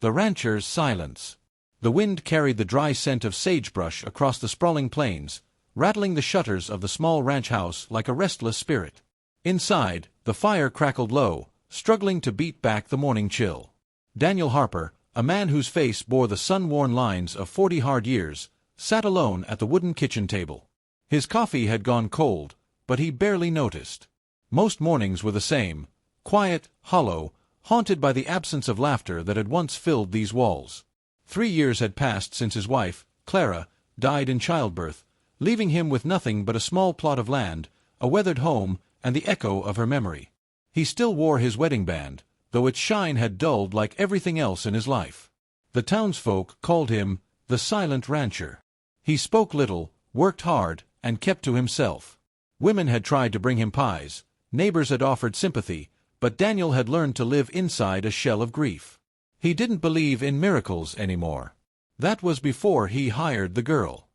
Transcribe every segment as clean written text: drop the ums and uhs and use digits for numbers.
The rancher's silence. The wind carried the dry scent of sagebrush across the sprawling plains, rattling the shutters of the small ranch house like a restless spirit. Inside, the fire crackled low, struggling to beat back the morning chill. Daniel Harper, a man whose face bore the sun-worn lines of 40 hard years, sat alone at the wooden kitchen table. His coffee had gone cold, but he barely noticed. Most mornings were the same, quiet, hollow, haunted by the absence of laughter that had once filled these walls. 3 years had passed since his wife, Clara, died in childbirth, leaving him with nothing but a small plot of land, a weathered home, and the echo of her memory. He still wore his wedding band, though its shine had dulled like everything else in his life. The townsfolk called him the Silent Rancher. He spoke little, worked hard, and kept to himself. Women had tried to bring him pies, neighbors had offered sympathy, but Daniel had learned to live inside a shell of grief. He didn't believe in miracles anymore. That was before he hired the girl.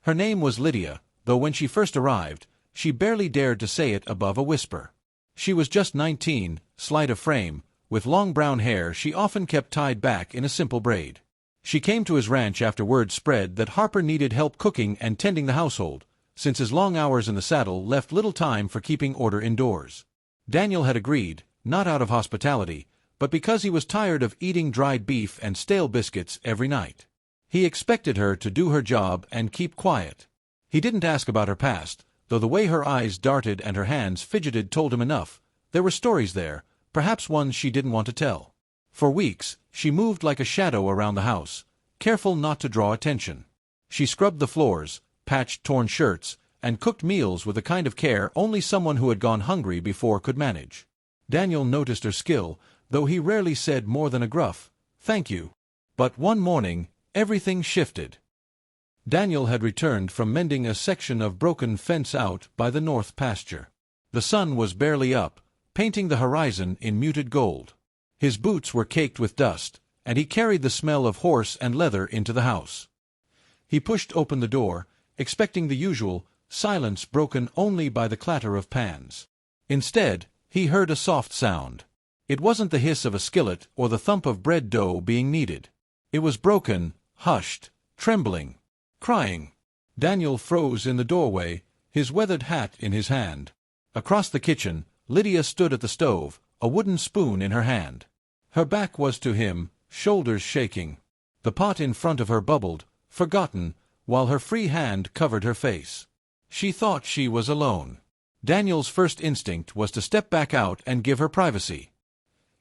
Her name was Lydia, though when she first arrived, she barely dared to say it above a whisper. She was just 19, slight of frame, with long brown hair she often kept tied back in a simple braid. She came to his ranch after word spread that Harper needed help cooking and tending the household, since his long hours in the saddle left little time for keeping order indoors. Daniel had agreed, not out of hospitality, but because he was tired of eating dried beef and stale biscuits every night. He expected her to do her job and keep quiet. He didn't ask about her past, though the way her eyes darted and her hands fidgeted told him enough. There were stories there, perhaps ones she didn't want to tell. For weeks, she moved like a shadow around the house, careful not to draw attention. She scrubbed the floors, patched torn shirts, and cooked meals with a kind of care only someone who had gone hungry before could manage. Daniel noticed her skill, though he rarely said more than a gruff, "Thank you." But one morning, everything shifted. Daniel had returned from mending a section of broken fence out by the north pasture. The sun was barely up, painting the horizon in muted gold. His boots were caked with dust, and he carried the smell of horse and leather into the house. He pushed open the door, expecting the usual silence broken only by the clatter of pans. Instead, he heard a soft sound. It wasn't the hiss of a skillet or the thump of bread dough being kneaded. It was broken, hushed, trembling, crying. Daniel froze in the doorway, his weathered hat in his hand. Across the kitchen, Lydia stood at the stove, a wooden spoon in her hand. Her back was to him, shoulders shaking. The pot in front of her bubbled, forgotten, while her free hand covered her face. She thought she was alone. Daniel's first instinct was to step back out and give her privacy.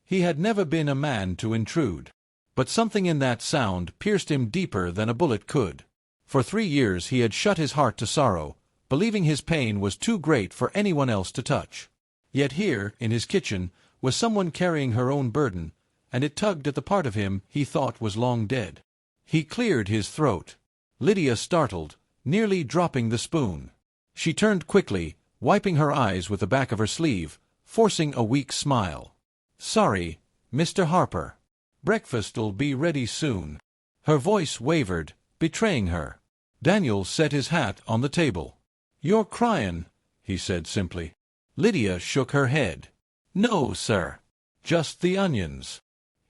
He had never been a man to intrude. But something in that sound pierced him deeper than a bullet could. For 3 years he had shut his heart to sorrow, believing his pain was too great for anyone else to touch. Yet here, in his kitchen, was someone carrying her own burden, and it tugged at the part of him he thought was long dead. He cleared his throat. Lydia startled, nearly dropping the spoon. She turned quickly, wiping her eyes with the back of her sleeve, forcing a weak smile. "Sorry, Mr. Harper. Breakfast'll be ready soon." Her voice wavered, betraying her. Daniel set his hat on the table. "You're cryin'," he said simply. Lydia shook her head. "No, sir. Just the onions."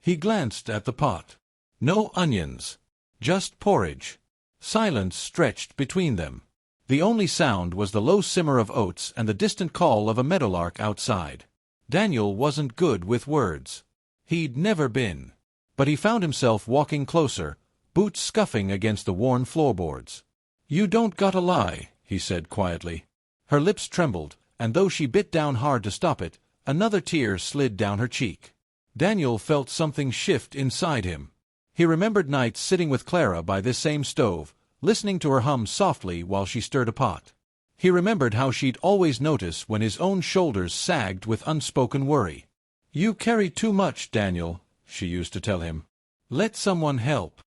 He glanced at the pot. No onions. Just porridge. Silence stretched between them. The only sound was the low simmer of oats and the distant call of a meadowlark outside. Daniel wasn't good with words. He'd never been. But he found himself walking closer, boots scuffing against the worn floorboards. "You don't gotta lie," he said quietly. Her lips trembled, and though she bit down hard to stop it, another tear slid down her cheek. Daniel felt something shift inside him. He remembered nights sitting with Clara by this same stove, listening to her hum softly while she stirred a pot. He remembered how she'd always notice when his own shoulders sagged with unspoken worry. "You carry too much, Daniel," she used to tell him. "Let someone help."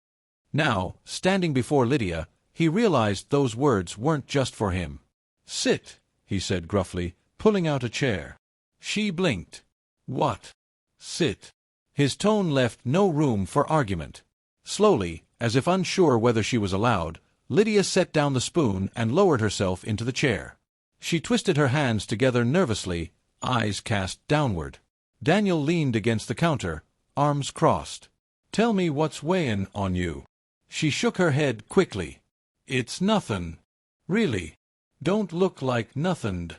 Now, standing before Lydia, he realized those words weren't just for him. "Sit," he said gruffly, pulling out a chair. She blinked. "What?" "Sit." His tone left no room for argument. Slowly, as if unsure whether she was allowed, Lydia set down the spoon and lowered herself into the chair. She twisted her hands together nervously, eyes cast downward. Daniel leaned against the counter, arms crossed. Tell me what's weighing on you." She shook her head quickly. "It's nothin'. Really. Don't look like nothin'."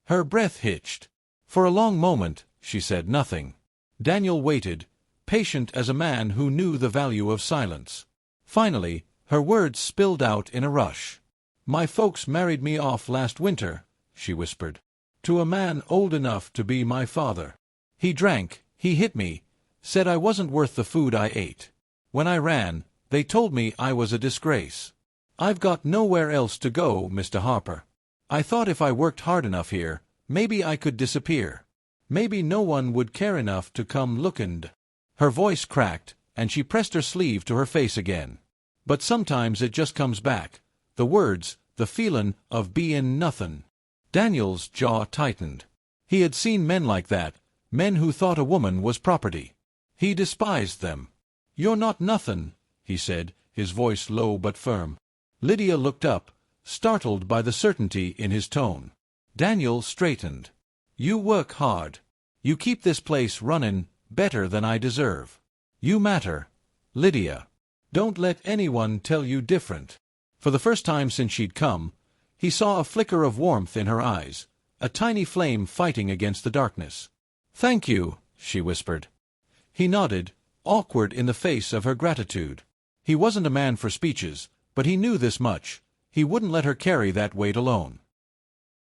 Her breath hitched. For a long moment she said nothing. Daniel waited, patient as a man who knew the value of silence. Finally, her words spilled out in a rush. "My folks married me off last winter," she whispered, "to a man old enough to be my father. He drank, he hit me, said I wasn't worth the food I ate. When I ran, they told me I was a disgrace. I've got nowhere else to go, Mr. Harper. I thought if I worked hard enough here, maybe I could disappear. Maybe no one would care enough to come looking." Her voice cracked, and she pressed her sleeve to her face again. "But sometimes it just comes back, the words, the feelin' of bein' nothin'." Daniel's jaw tightened. He had seen men like that, men who thought a woman was property. He despised them. "You're not nothin'," he said, his voice low but firm. Lydia looked up, startled by the certainty in his tone. Daniel straightened. "You work hard. You keep this place runnin' better than I deserve. You matter, Lydia. Don't let anyone tell you different." For the first time since she'd come, he saw a flicker of warmth in her eyes, a tiny flame fighting against the darkness. "Thank you," she whispered. He nodded, awkward in the face of her gratitude. He wasn't a man for speeches, but he knew this much: he wouldn't let her carry that weight alone.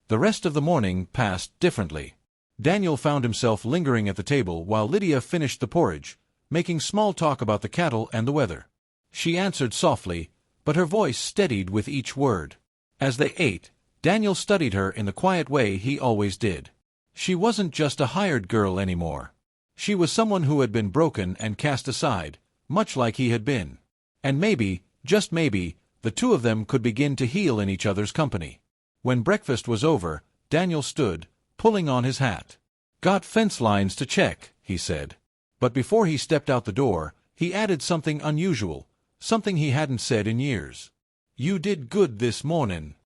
The rest of the morning passed differently. Daniel found himself lingering at the table while Lydia finished the porridge, making small talk about the cattle and the weather. She answered softly, but her voice steadied with each word. As they ate, Daniel studied her in the quiet way he always did. She wasn't just a hired girl anymore. She was someone who had been broken and cast aside, much like he had been. And maybe, just maybe, the two of them could begin to heal in each other's company. When breakfast was over, Daniel stood, pulling on his hat. "Got fence lines to check," he said. But before he stepped out the door, he added something unusual, something he hadn't said in years. "You did good this mornin'.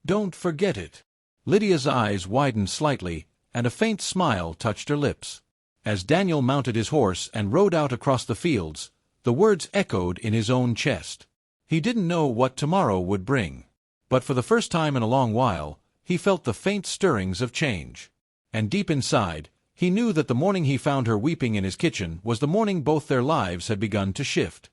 Don't forget it." Lydia's eyes widened slightly, and a faint smile touched her lips. As Daniel mounted his horse and rode out across the fields, the words echoed in his own chest. He didn't know what tomorrow would bring. But for the first time in a long while, he felt the faint stirrings of change. And deep inside, he knew that the morning he found her weeping in his kitchen was the morning both their lives had begun to shift.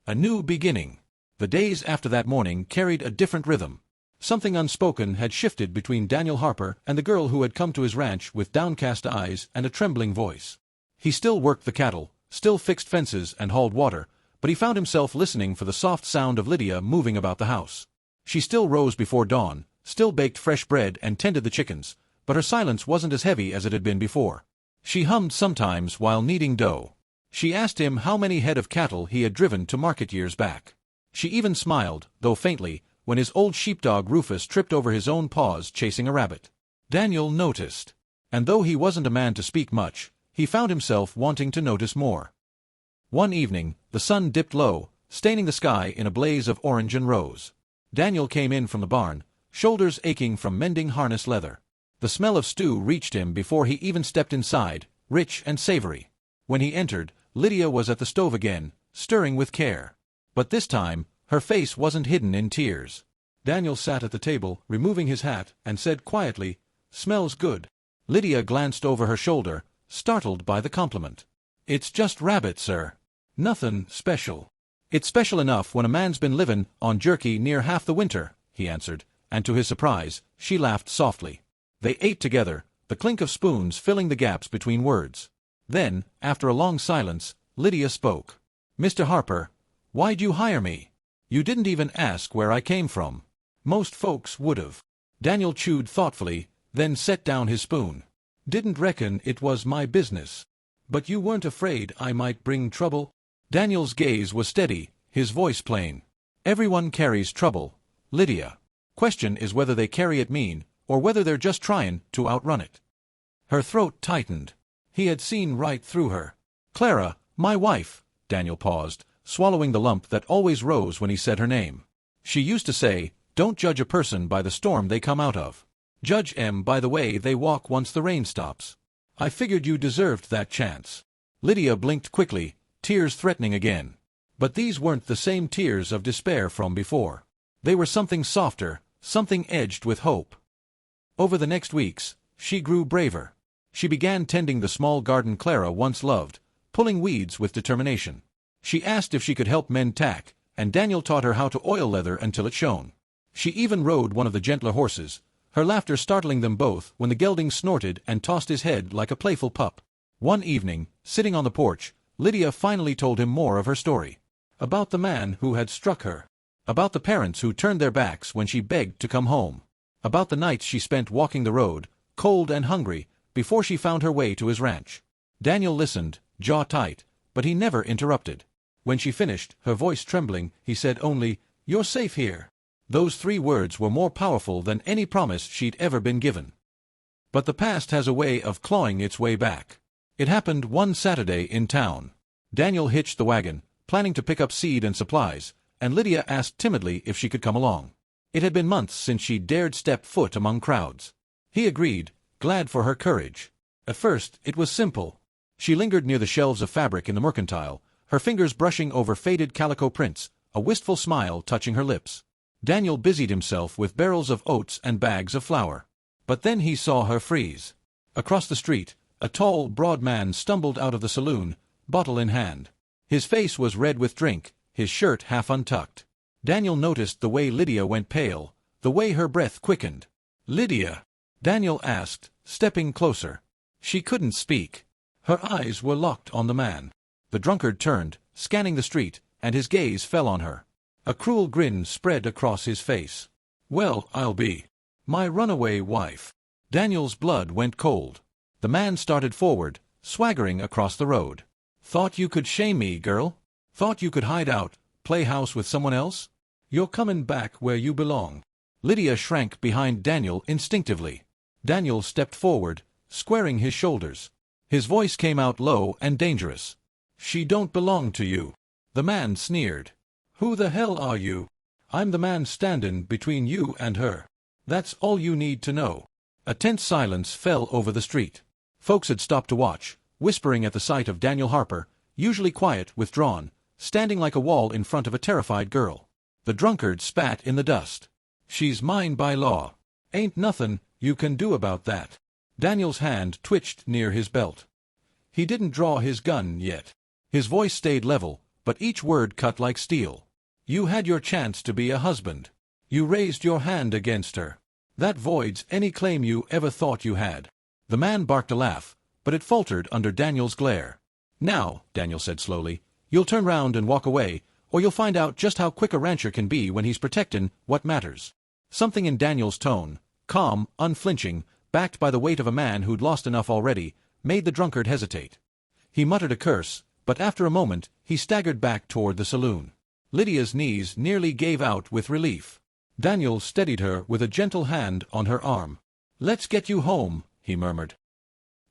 A new beginning. The days after that morning carried a different rhythm. Something unspoken had shifted between Daniel Harper and the girl who had come to his ranch with downcast eyes and a trembling voice. He still worked the cattle, still fixed fences and hauled water, but he found himself listening for the soft sound of Lydia moving about the house. She still rose before dawn, still baked fresh bread and tended the chickens, but her silence wasn't as heavy as it had been before. She hummed sometimes while kneading dough. She asked him how many head of cattle he had driven to market years back. She even smiled, though faintly, when his old sheepdog Rufus tripped over his own paws chasing a rabbit. Daniel noticed. And though he wasn't a man to speak much, he found himself wanting to notice more. One evening, the sun dipped low, staining the sky in a blaze of orange and rose. Daniel came in from the barn, shoulders aching from mending harness leather. The smell of stew reached him before he even stepped inside, rich and savory. When he entered, Lydia was at the stove again, stirring with care. But this time, her face wasn't hidden in tears. Daniel sat at the table, removing his hat, and said quietly, "Smells good." Lydia glanced over her shoulder, startled by the compliment. "It's just rabbit, sir. Nothin' special." "It's special enough when a man's been livin' on jerky near half the winter," he answered, and to his surprise, she laughed softly. They ate together, the clink of spoons filling the gaps between words. Then, after a long silence, Lydia spoke. "Mr. Harper, why'd you hire me? You didn't even ask where I came from. Most folks would've." Daniel chewed thoughtfully, then set down his spoon. "Didn't reckon it was my business. But you weren't afraid I might bring trouble?" Daniel's gaze was steady, his voice plain. "Everyone carries trouble, Lydia. Question is whether they carry it mean, or whether they're just tryin' to outrun it." Her throat tightened. He had seen right through her. "Clara, my wife," Daniel paused, swallowing the lump that always rose when he said her name. "She used to say, 'Don't judge a person by the storm they come out of. Judge 'em by the way they walk once the rain stops.' I figured you deserved that chance." Lydia blinked quickly, tears threatening again. But these weren't the same tears of despair from before. They were something softer, something edged with hope. Over the next weeks, she grew braver. She began tending the small garden Clara once loved, pulling weeds with determination. She asked if she could help mend tack, and Daniel taught her how to oil leather until it shone. She even rode one of the gentler horses, her laughter startling them both when the gelding snorted and tossed his head like a playful pup. One evening, sitting on the porch, Lydia finally told him more of her story. About the man who had struck her. About the parents who turned their backs when she begged to come home. About the nights she spent walking the road, cold and hungry, before she found her way to his ranch. Daniel listened, jaw tight, but he never interrupted. When she finished, her voice trembling, he said only, "You're safe here." Those 3 words were more powerful than any promise she'd ever been given. But the past has a way of clawing its way back. It happened one Saturday in town. Daniel hitched the wagon, planning to pick up seed and supplies, and Lydia asked timidly if she could come along. It had been months since she dared step foot among crowds. He agreed, glad for her courage. At first, it was simple. She lingered near the shelves of fabric in the mercantile, her fingers brushing over faded calico prints, a wistful smile touching her lips. Daniel busied himself with barrels of oats and bags of flour. But then he saw her freeze. Across the street, a tall, broad man stumbled out of the saloon, bottle in hand. His face was red with drink, his shirt half untucked. Daniel noticed the way Lydia went pale, the way her breath quickened. "Lydia?" Daniel asked, stepping closer. She couldn't speak. Her eyes were locked on the man. The drunkard turned, scanning the street, and his gaze fell on her. A cruel grin spread across his face. "Well, I'll be. My runaway wife." Daniel's blood went cold. The man started forward, swaggering across the road. "Thought you could shame me, girl? Thought you could hide out, play house with someone else? You're coming back where you belong." Lydia shrank behind Daniel instinctively. Daniel stepped forward, squaring his shoulders. His voice came out low and dangerous. "She don't belong to you." The man sneered. "Who the hell are you?" "I'm the man standin' between you and her. That's all you need to know." A tense silence fell over the street. Folks had stopped to watch, whispering at the sight of Daniel Harper, usually quiet, withdrawn, standing like a wall in front of a terrified girl. The drunkard spat in the dust. "She's mine by law. Ain't nothin' you can do about that." Daniel's hand twitched near his belt. He didn't draw his gun yet. His voice stayed level, but each word cut like steel. "You had your chance to be a husband. You raised your hand against her. That voids any claim you ever thought you had." The man barked a laugh, but it faltered under Daniel's glare. "Now," Daniel said slowly, "you'll turn round and walk away, or you'll find out just how quick a rancher can be when he's protectin' what matters." Something in Daniel's tone, calm, unflinching, backed by the weight of a man who'd lost enough already, made the drunkard hesitate. He muttered a curse, but after a moment, he staggered back toward the saloon. Lydia's knees nearly gave out with relief. Daniel steadied her with a gentle hand on her arm. "Let's get you home," he murmured.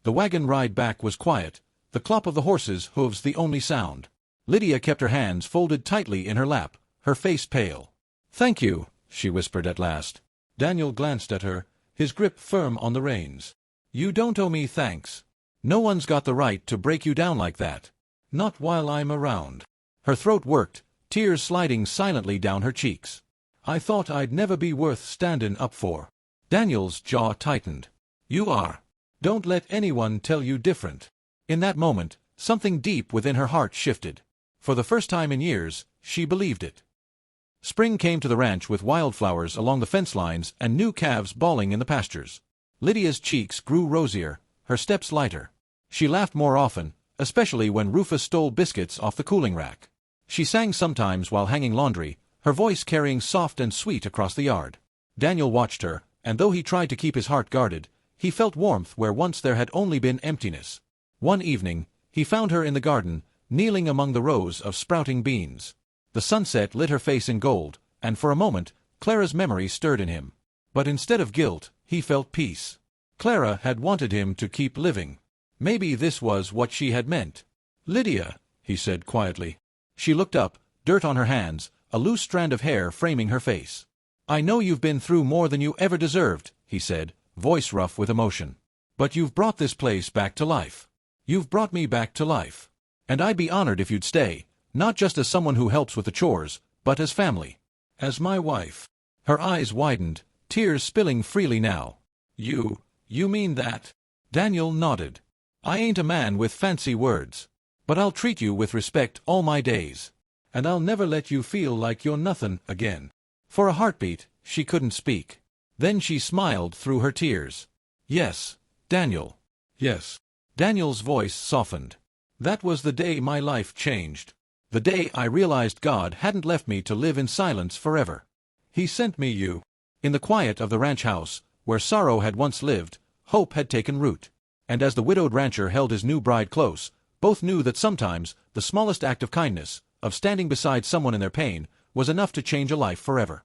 The wagon ride back was quiet, the clop of the horses' hooves the only sound. Lydia kept her hands folded tightly in her lap, her face pale. "Thank you," she whispered at last. Daniel glanced at her, his grip firm on the reins. "You don't owe me thanks. No one's got the right to break you down like that. Not while I'm around." Her throat worked, tears sliding silently down her cheeks. "I thought I'd never be worth standin' up for." Daniel's jaw tightened. "You are. Don't let anyone tell you different." In that moment, something deep within her heart shifted. For the first time in years, she believed it. Spring came to the ranch with wildflowers along the fence lines and new calves bawling in the pastures. Lydia's cheeks grew rosier, her steps lighter. She laughed more often, especially when Rufus stole biscuits off the cooling rack. She sang sometimes while hanging laundry, her voice carrying soft and sweet across the yard. Daniel watched her, and though he tried to keep his heart guarded, he felt warmth where once there had only been emptiness. One evening, he found her in the garden, kneeling among the rows of sprouting beans. The sunset lit her face in gold, and for a moment, Clara's memory stirred in him. But instead of guilt, he felt peace. Clara had wanted him to keep living. Maybe this was what she had meant. "Lydia," he said quietly. She looked up, dirt on her hands, a loose strand of hair framing her face. "I know you've been through more than you ever deserved," he said, voice rough with emotion. "But you've brought this place back to life. You've brought me back to life. And I'd be honored if you'd stay, Not just as someone who helps with the chores, but as family. As my wife. Her eyes widened, tears spilling freely now. You mean that? Daniel nodded. I ain't a man with fancy words. But I'll treat you with respect all my days. And I'll never let you feel like you're nothing again. For a heartbeat, she couldn't speak. Then she smiled through her tears. Yes, Daniel. Yes. Daniel's voice softened. That was the day my life changed. The day I realized God hadn't left me to live in silence forever. He sent me you. In the quiet of the ranch house, where sorrow had once lived, hope had taken root. And as the widowed rancher held his new bride close, both knew that sometimes the smallest act of kindness, of standing beside someone in their pain, was enough to change a life forever.